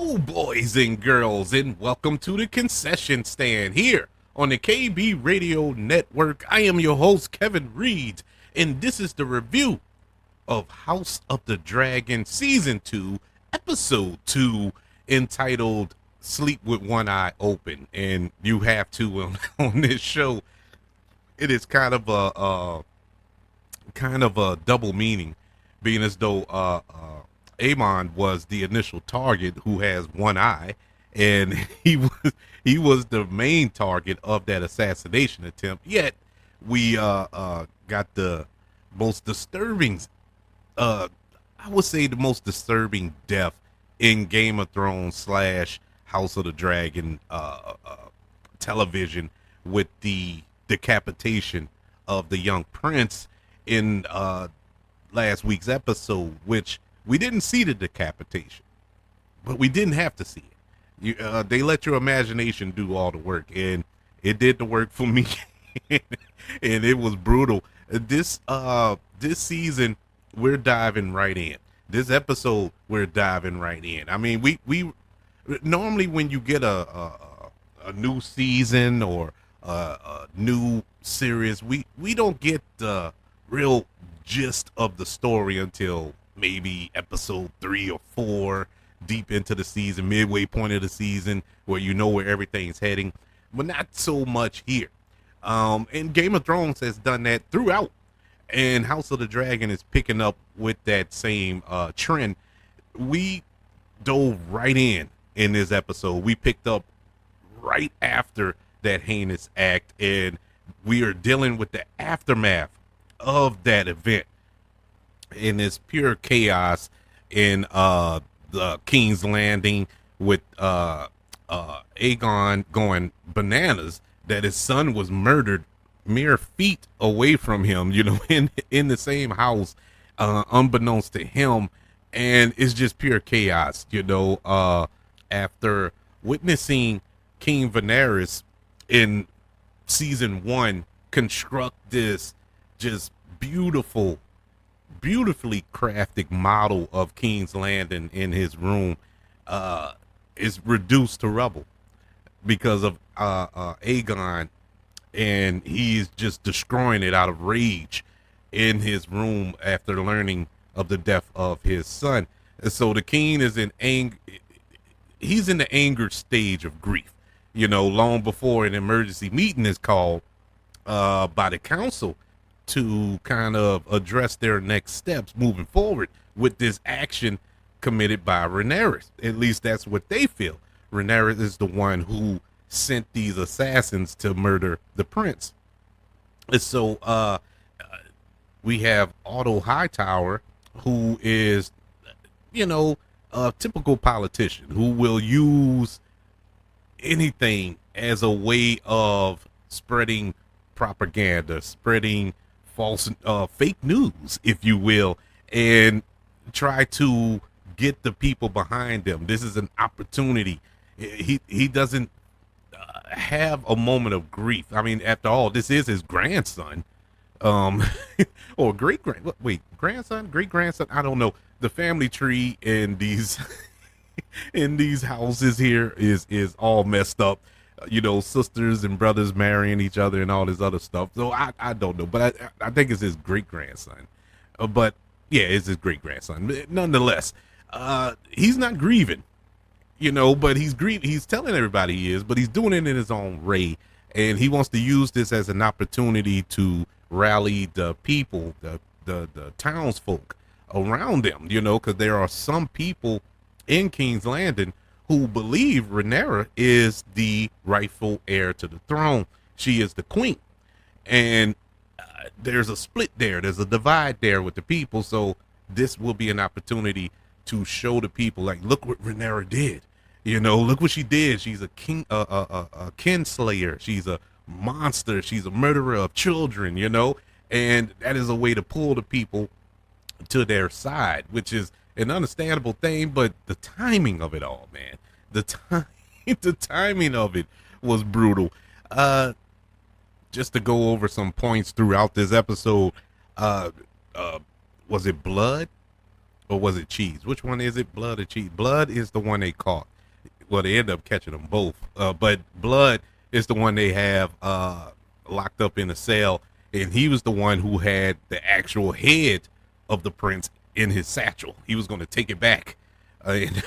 Hello, boys and girls, and welcome to the concession stand here on the KB Radio Network. I am your host, Kevin Reed, and this is the review of House of the Dragon Season 2, Episode 2, entitled Sleep with One Eye Open. And you have to on this show. It is kind of a double meaning, being as though Amon was the initial target who has one eye, and he was the main target of that assassination attempt. Yet we got the most disturbing, I would say the most disturbing death in Game of Thrones slash House of the Dragon television, with the decapitation of the young prince in last week's episode, which we didn't see the decapitation, but we didn't have to see it. They let your imagination do all the work, and it did the work for me, and it was brutal. This season, we're diving right in. This episode, we're diving right in. I mean, we normally, when you get a new season or a new series, we don't get the real gist of the story until maybe episode 3 or 4, deep into the season, midway point of the season, where you know where everything's heading, but not so much here. And Game of Thrones has done that throughout, and House of the Dragon is picking up with that same trend. We dove right in this episode. We picked up right after that heinous act, and we are dealing with the aftermath of that event, in this pure chaos in the King's Landing, with Aegon going bananas that his son was murdered mere feet away from him, in the same house, unbeknownst to him. And it's just pure chaos, after witnessing King Daenerys in season 1 construct this just beautifully crafted model of King's Landing in his room, is reduced to rubble because of Aegon, and he's just destroying it out of rage in his room after learning of the death of his son. And so the king is in anger. He's in the anger stage of grief, long before an emergency meeting is called by the council to kind of address their next steps moving forward with this action committed by Rhaenyra. At least that's what they feel. Rhaenyra is the one who sent these assassins to murder the prince. And so we have Otto Hightower, who is, a typical politician who will use anything as a way of spreading propaganda, spreading false, fake news, if you will, and try to get the people behind them. This is an opportunity. He doesn't have a moment of grief. I mean, after all, this is his grandson, or grandson, great grandson. I don't know. The family tree in these in these houses here is all messed up. Sisters and brothers marrying each other and all this other stuff. So I don't know, but I think it's his great grandson. But yeah, it's his great grandson. Nonetheless, he's not grieving, but he's telling everybody he is, but he's doing it in his own way. And he wants to use this as an opportunity to rally the people, the townsfolk around him, because there are some people in King's Landing who believe Rhaenyra is the rightful heir to the throne. She is the queen. And there's a split there. There's a divide there with the people. So this will be an opportunity to show the people, like, look what Rhaenyra did. Look what she did. She's a kinslayer. She's a monster. She's a murderer of children, and that is a way to pull the people to their side, which is an understandable thing. But the timing of it all, man, the timing of it was brutal. Just to go over some points throughout this episode, was it blood or was it cheese? Which one is it, blood or cheese? Blood is the one they caught. well, they end up catching them both. But Blood is the one they have locked up in a cell, and he was the one who had the actual head of the prince in his satchel. He was going to take it back and,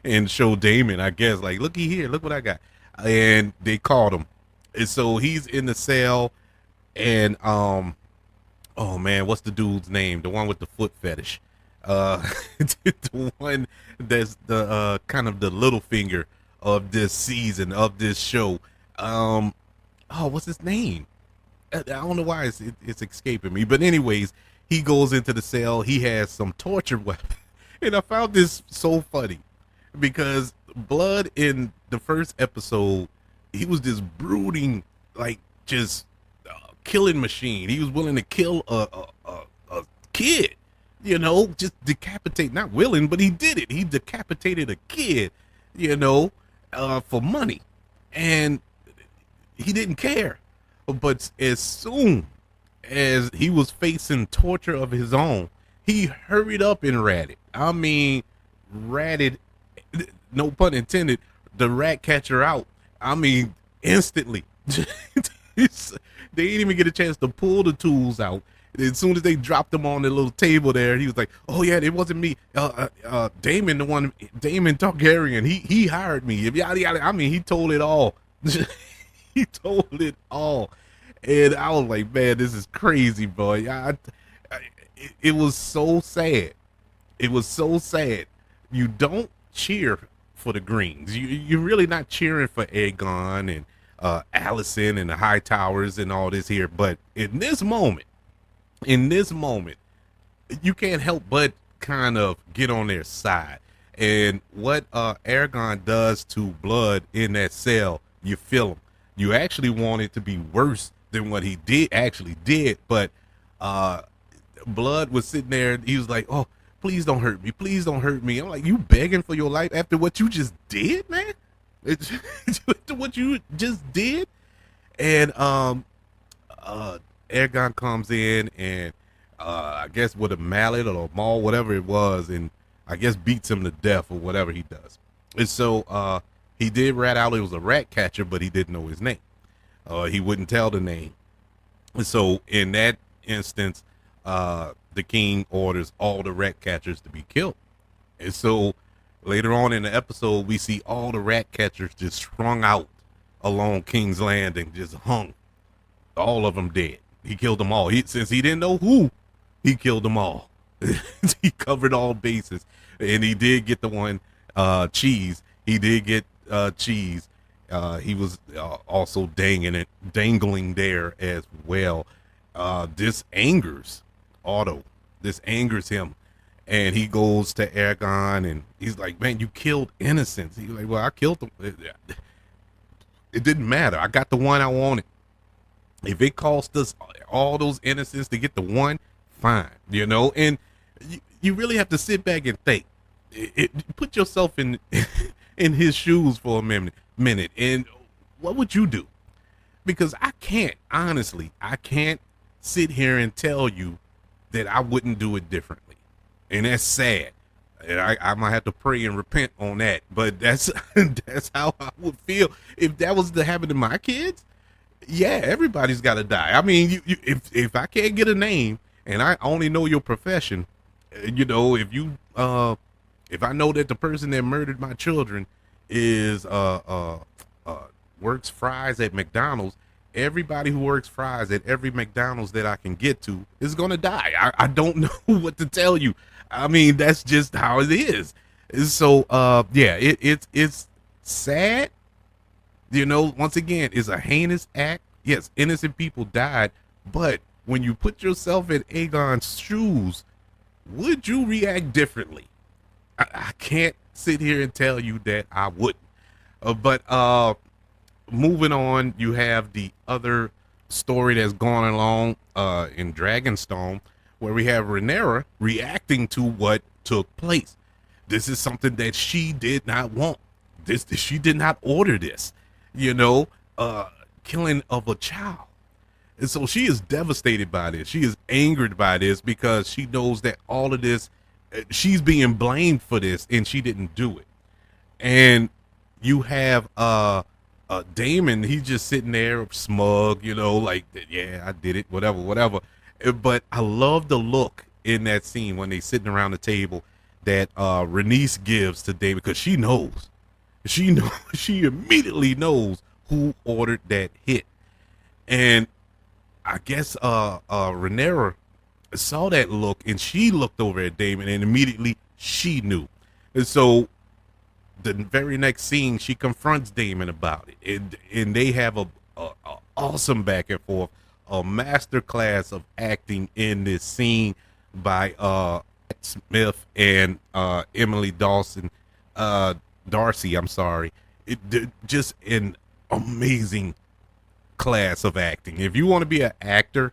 and show Damon, I guess, like, looky here, look what I got. And they caught him, and so he's in the cell, and oh man, what's the dude's name? The one with the foot fetish. The one that's the kind of the little finger of this season of this show. Oh, what's his name? I don't know why it's escaping me. But anyways, he goes into the cell. He has some torture weapon, and I found this so funny because Blood in the first episode, he was this brooding, like just killing machine. He was willing to kill a kid, you know, just decapitate, not willing, but he did it. He decapitated a kid, you know, for money, and he didn't care. But as soon as he was facing torture of his own, he hurried up and ratted. I mean, ratted, no pun intended, the rat catcher out. I mean, instantly. They didn't even get a chance to pull the tools out. As soon as they dropped them on the little table there, he was like, "Oh yeah, it wasn't me. Damon, Damon Targaryen. He hired me. Yada yada. I mean, he told it all. He told it all." And I was like, "Man, this is crazy, boy." It was so sad. It was so sad. You don't cheer for the Greens. You're really not cheering for Aegon and Allison and the High Towers and all this here. But in this moment, you can't help but kind of get on their side. And what Aegon does to Blood in that cell, you feel him. You actually want it to be worse than what he actually did. But Blood was sitting there. He was like, "Oh, please don't hurt me. Please don't hurt me." I'm like, "You begging for your life after what you just did, man? It's what you just did?" And Aegon comes in and I guess with a mallet or a maul, whatever it was, and I guess beats him to death or whatever he does. And so he did rat out it was a rat catcher, but he didn't know his name. He wouldn't tell the name. And so in that instance, the king orders all the rat catchers to be killed. And so later on in the episode, we see all the rat catchers just strung out along King's Landing, just hung. All of them dead. He killed them all. Since he didn't know who, he killed them all. He covered all bases. And he did get the one, Cheese. He did get Cheese. He was also dangling there as well. This angers Otto. This angers him. And he goes to Aegon and he's like, "Man, you killed innocents." He's like, "Well, I killed them. It didn't matter. I got the one I wanted. If it cost us all those innocents to get the one, fine, you know." And you really have to sit back and think. Put yourself in in his shoes for a minute, and what would you do? Because I can't sit here and tell you that I wouldn't do it differently, and that's sad. And I might have to pray and repent on that, but that's how I would feel if that was to happen to my kids. Yeah, everybody's got to die. I mean, if I can't get a name and I only know your profession, you know, if I know that the person that murdered my children is works fries at McDonald's, everybody who works fries at every McDonald's that I can get to is gonna die. I don't know what to tell you. I mean, that's just how it is. So yeah, it's sad. You know, once again, it's a heinous act. Yes, innocent people died, but when you put yourself in Aegon's shoes, would you react differently? I can't sit here and tell you that I wouldn't. But moving on, you have the other story that's going along in Dragonstone, where we have Rhaenyra reacting to what took place. This is something that she did not want. She did not order this. You know, killing of a child. And so she is devastated by this. She is angered by this because she knows that all of this, she's being blamed for this and she didn't do it. And you have Damon, he's just sitting there smug, like, yeah, I did it, whatever, whatever. But I love the look in that scene when they sitting around the table that Renice gives to Damon, because she knows. She knows. She immediately knows who ordered that hit. And I guess Rhaenyra saw that look, and she looked over at Damon, and immediately she knew. And so the very next scene, she confronts Damon about it, and they have a awesome back and forth, a master class of acting in this scene by Smith and Emily Darcy. I'm sorry, just an amazing class of acting. If you want to be an actor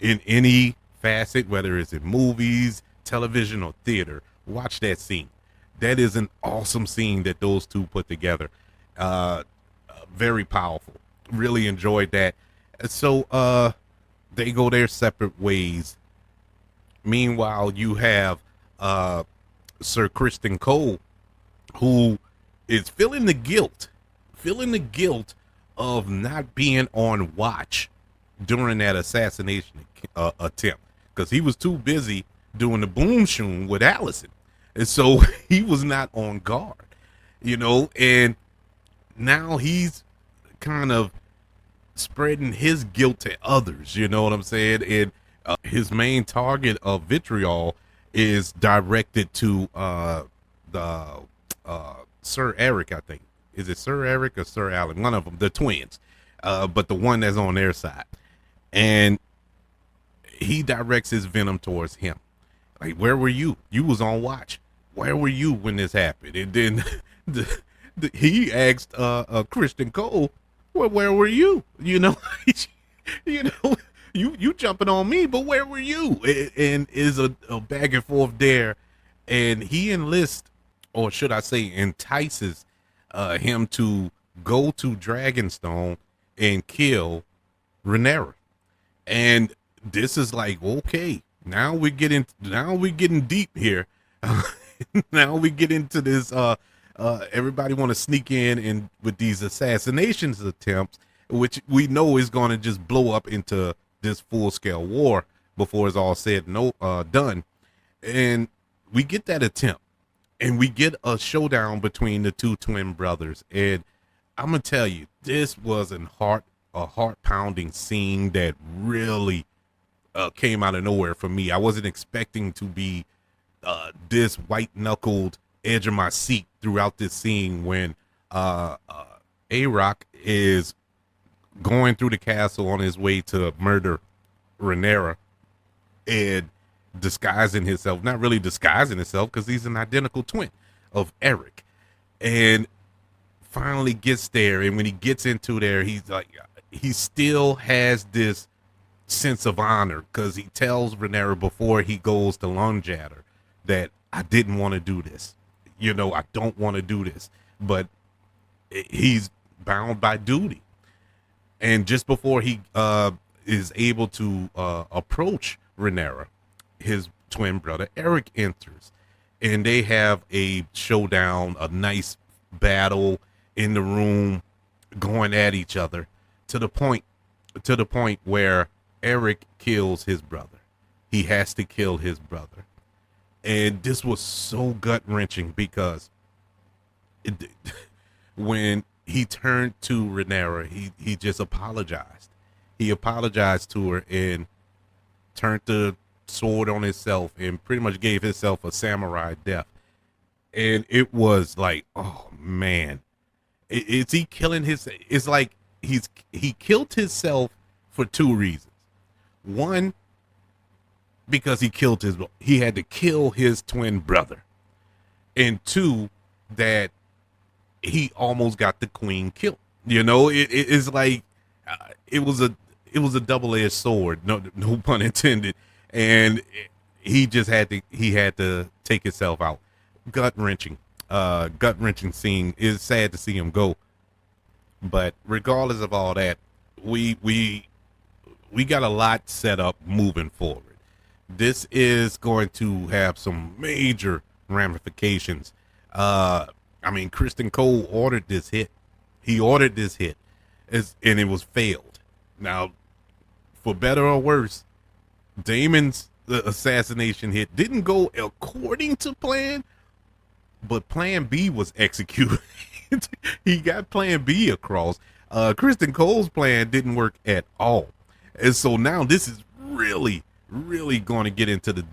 in any facet, whether it's in movies, television, or theater, watch that scene. That is an awesome scene that those two put together. Very powerful. Really enjoyed that. So they go their separate ways. Meanwhile, you have Sir Kristen Cole, who is feeling the guilt of not being on watch during that assassination attempt, because he was too busy doing the boom shoom with Allison. And so he was not on guard, and now he's kind of spreading his guilt to others, you know what I'm saying? And his main target of vitriol is directed to the Sir Eric, I think. Is it Sir Eric or Sir Alan? One of them, the twins, but the one that's on their side. And he directs his venom towards him. Like, where were you? You was on watch. Where were you when this happened? And then he asked Kristen Cole, well, where were you? You jumping on me, but where were you? And is a back and forth there. And he enlists, or should I say entices him to go to Dragonstone and kill Rhaenyra. And this is like, okay, now we're getting deep here. Now we get into this everybody want to sneak in and with these assassinations attempts, which we know is going to just blow up into this full-scale war before it's all said and done. And we get that attempt, and we get a showdown between the two twin brothers. And I'm gonna tell you, this was a heart-pounding scene that really came out of nowhere for me. I wasn't expecting to be this white-knuckled edge of my seat throughout this scene when A-Rock is going through the castle on his way to murder Rhaenyra and disguising himself, not really disguising himself because he's an identical twin of Eric, and finally gets there. And when he gets into there, he's like, he still has this sense of honor because he tells Rhaenyra before he goes to lunge at her that I didn't want to do this. I don't want to do this, but he's bound by duty. And just before he is able to approach Rhaenyra, his twin brother Eric enters, and they have a showdown, a nice battle in the room, going at each other to the point where Eric kills his brother. He has to kill his brother. And this was so gut-wrenching because when he turned to Rhaenyra, he just apologized. He apologized to her and turned the sword on himself and pretty much gave himself a samurai death. And it was like, oh man, it's like he killed himself for two reasons. One, because he had to kill his twin brother. And two, that he almost got the queen killed. It's like it was a double-edged sword, no pun intended. And he had to take himself out. Gut-wrenching scene. It's sad to see him go, but regardless of all that, we got a lot set up moving forward. This is going to have some major ramifications. I I mean, Kristen Cole ordered this hit. He ordered this hit, and it was failed. Now, for better or worse, Damon's assassination hit didn't go according to plan, but Plan B was executed. He got Plan B across. Kristen Cole's plan didn't work at all, and so now this is really, really going to get into the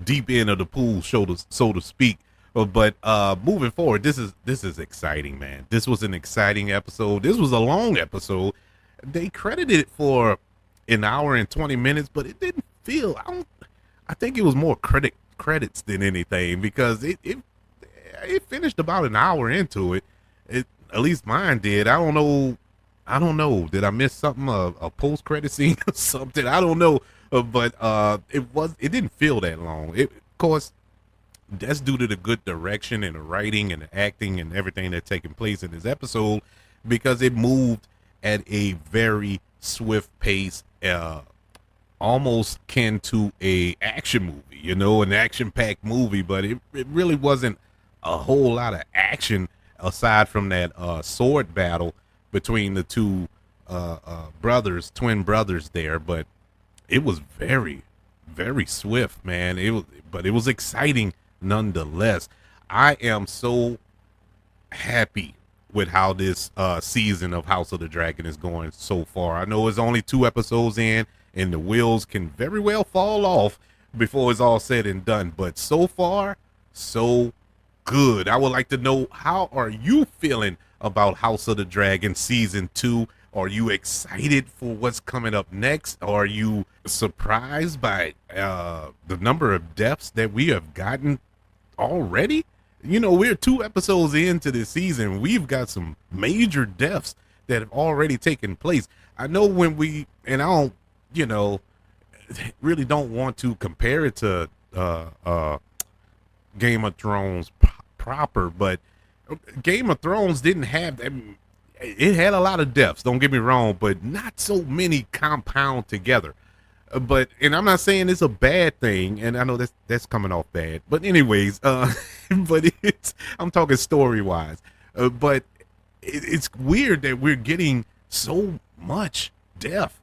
deep end of the pool, so to speak. But moving forward, this is exciting, man. This was an exciting episode. This was a long episode. They credited it for an hour and 20 minutes, but it didn't feel. I think it was more credits than anything, because it finished about an hour into it. At least mine did. I don't know. Did I miss something? A post credit scene or something? I don't know. But it didn't feel that long. Of course, that's due to the good direction and the writing and the acting and everything that's taking place in this episode, because it moved at a very swift pace, almost akin to a action movie, an action-packed movie, but it really wasn't a whole lot of action aside from that sword battle between the two twin brothers there. But it was very, very swift, man. But it was exciting nonetheless. I am so happy with how this season of House of the Dragon is going so far. I know it's only 2 episodes in, and the wheels can very well fall off before it's all said and done. But so far, so good. I would like to know, how are you feeling about House of the Dragon season 2? Are you excited for what's coming up next? Are you surprised by the number of deaths that we have gotten already? We're 2 episodes into this season. We've got some major deaths that have already taken place. I know and I don't, really don't want to compare it to Game of Thrones proper, but Game of Thrones didn't have that. It had a lot of deaths, don't get me wrong, but not so many compound together. And I'm not saying it's a bad thing, and I know that's coming off bad, but anyways, but I'm talking story wise. But it's weird that we're getting so much death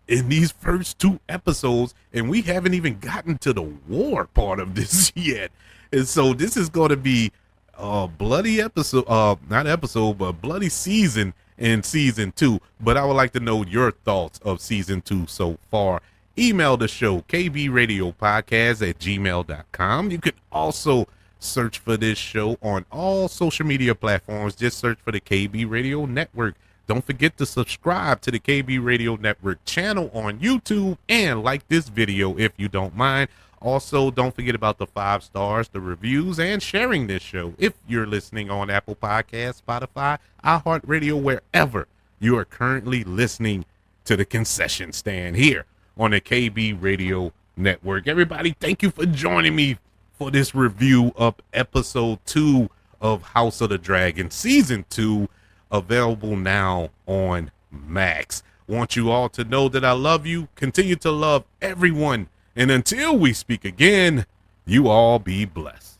in these first 2 episodes, and we haven't even gotten to the war part of this yet. And so this is going to be a bloody episode, not episode, but bloody season in season 2. But I would like to know your thoughts of season 2 so far. Email the show, kbradiopodcast@gmail.com. You can also search for this show on all social media platforms. Just search for the KB Radio Network. Don't forget to subscribe to the KB Radio Network channel on YouTube, and like this video if you don't mind. Also, don't forget about the 5 stars, the reviews, and sharing this show if you're listening on Apple Podcasts, Spotify, iHeartRadio, wherever you are currently listening to the concession stand here on the KB Radio Network. Everybody, thank you for joining me for this review of episode 2 of House of the Dragon, season 2, available now on Max. Want you all to know that I love you. Continue to love everyone. And until we speak again, you all be blessed.